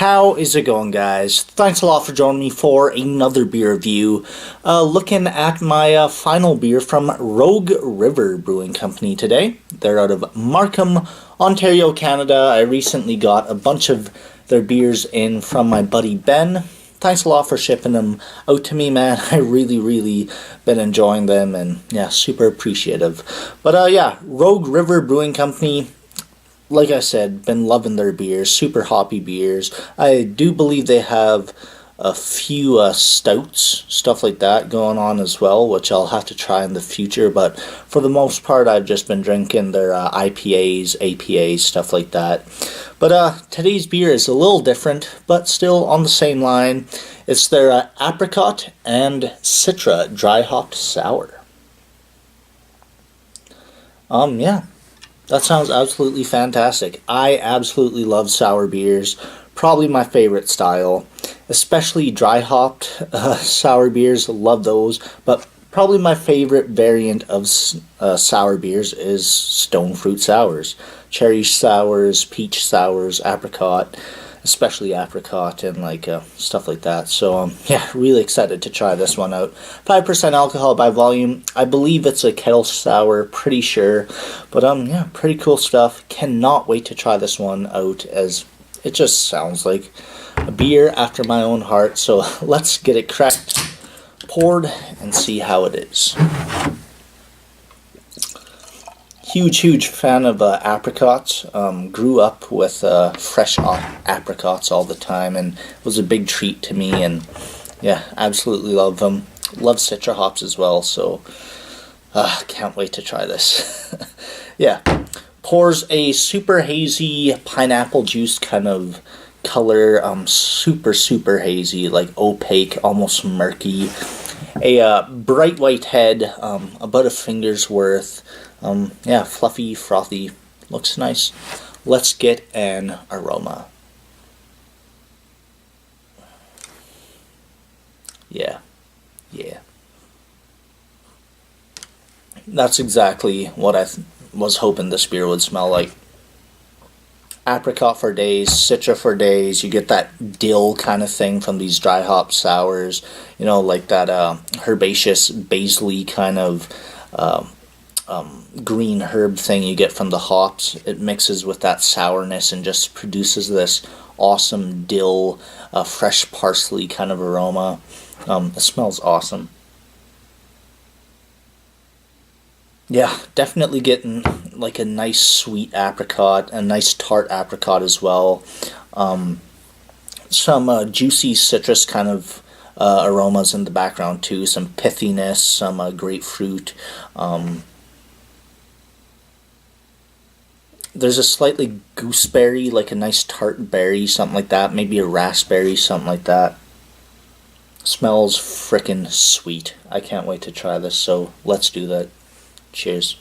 How is it going, guys? Thanks a lot for joining me for another beer review. Looking at my final beer from Rogue River Brewing Company today. They're out of Markham, Ontario, Canada. I recently got a bunch of their beers in from my buddy Ben. Thanks a lot for shipping them out to me, man. I really been enjoying them, and yeah, super appreciative. But yeah, Rogue River Brewing Company, like I said, been loving their beers, super hoppy beers. I do believe they have a few stouts, stuff like that going on as well, which I'll have to try in the future. But for the most part, I've just been drinking their IPAs, APAs, stuff like that. But today's beer is a little different, but still on the same line. It's their Apricot and Citra dry hopped sour. Yeah. That sounds absolutely fantastic. I absolutely love sour beers. Probably my favorite style. Especially dry hopped sour beers. Love those. But probably my favorite variant of sour beers is stone fruit sours. Cherry sours, peach sours, apricot. Especially apricot and stuff like that. So yeah, really excited to try this one out. 5% alcohol by volume. I believe it's a kettle sour, pretty sure. But yeah, pretty cool stuff. Cannot wait to try this one out, as it just sounds like a beer after my own heart. So let's get it cracked, poured, and see how it is. Huge fan of apricots. Grew up with fresh apricots all the time, and it was a big treat to me. And yeah, absolutely love them. Love Citra hops as well. So can't wait to try this. Yeah, pours a super hazy pineapple juice kind of color. Super hazy, like opaque, almost murky. A bright white head, about a finger's worth. Yeah, fluffy, frothy, looks nice. Let's get an aroma. Yeah. That's exactly what I was hoping this beer would smell like. Apricot for days, Citra for days. You get that dill kind of thing from these dry hop sours. You know, like that herbaceous, basil-y kind of green herb thing you get from the hops. It mixes with that sourness and just produces this awesome dill, fresh parsley kind of aroma. It smells awesome. Yeah, definitely getting like a nice sweet apricot, a nice tart apricot as well. Some juicy citrus kind of aromas in the background too. Some pithiness, some grapefruit. There's a slightly gooseberry, like a nice tart berry, something like that. Maybe a raspberry, something like that. Smells frickin' sweet. I can't wait to try this, so let's do that. Cheers.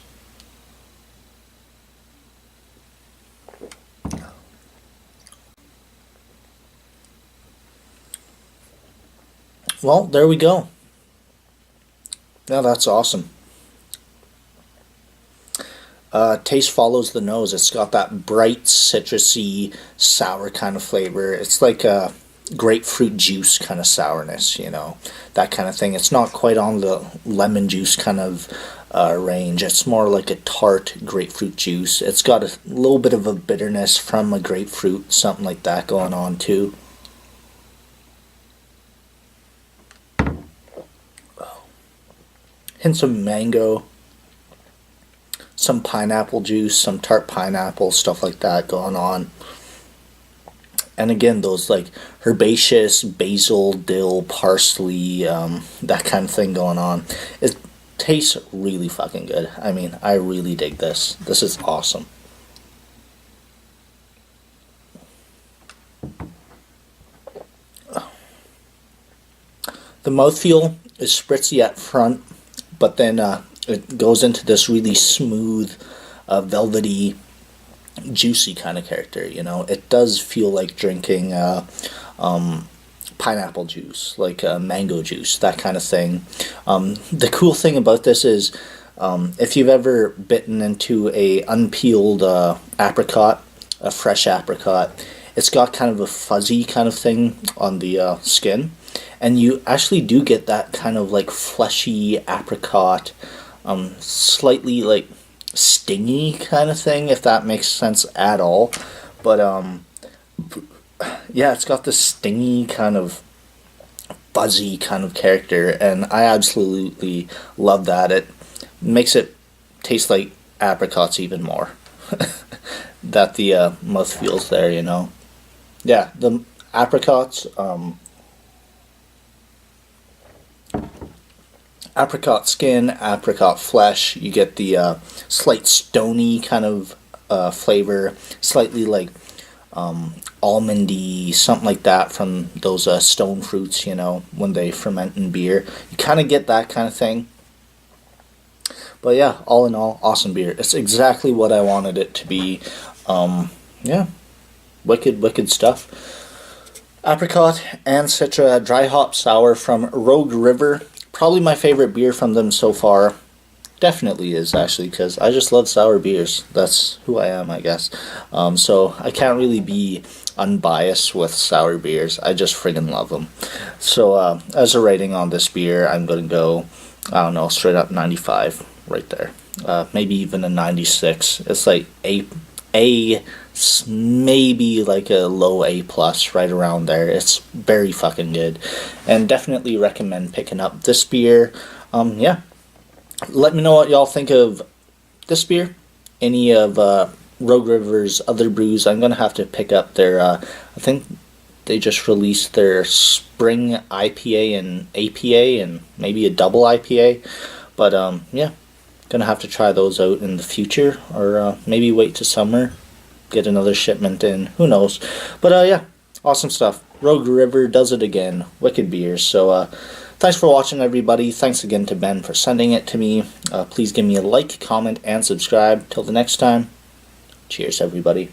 Well, there we go. Now that's awesome. Taste follows the nose. It's got that bright, citrusy, sour kind of flavor. It's like a grapefruit juice kind of sourness, you know, that kind of thing. It's not quite on the lemon juice kind of range. It's more like a tart grapefruit juice. It's got a little bit of a bitterness from a grapefruit, something like that going on too. Hints of mango. Some pineapple juice, some tart pineapple, stuff like that going on. And again, those like herbaceous, basil, dill, parsley, that kind of thing going on. It tastes really fucking good. I mean, I really dig this. This is awesome. The mouthfeel is spritzy at front, but then it goes into this really smooth, velvety, juicy kind of character. You know, it does feel like drinking pineapple juice, like mango juice, that kind of thing. The cool thing about this is, if you've ever bitten into a unpeeled apricot, a fresh apricot, it's got kind of a fuzzy kind of thing on the skin, and you actually do get that kind of like fleshy apricot, slightly like stingy kind of thing, if that makes sense at all. But yeah, it's got this stingy kind of fuzzy kind of character, and I absolutely love that. It makes it taste like apricots even more. That the mouth feels there, you know. Yeah, the apricots, apricot skin, apricot flesh. You get the slight stony kind of flavor, slightly like almondy, something like that from those stone fruits, you know, when they ferment in beer. You kind of get that kind of thing. But yeah, all in all, awesome beer. It's exactly what I wanted it to be. Yeah, wicked stuff. Apricot and Citra dry hop sour from Rogue River. Probably my favorite beer from them so far. Definitely is, actually, because I just love sour beers. That's who I am, I guess. So I can't really be unbiased with sour beers. I just friggin' love them. So as a rating on this beer, I'm going to go, I don't know, straight up 95 right there. Maybe even a 96. It's like A, maybe like a low A plus, right around there. It's very fucking good, and definitely recommend picking up this beer. Yeah, let me know what y'all think of this beer. Any of Rogue River's other brews. I'm gonna have to pick up their. I think they just released their spring IPA and APA, and maybe a double IPA. But yeah. Gonna have to try those out in the future, or maybe wait to summer, get another shipment in, who knows. But yeah, awesome stuff. Rogue River does it again. Wicked beers. So thanks for watching, everybody. Thanks again to Ben for sending it to me. Please give me a like, comment, and subscribe. Till the next time, cheers, everybody.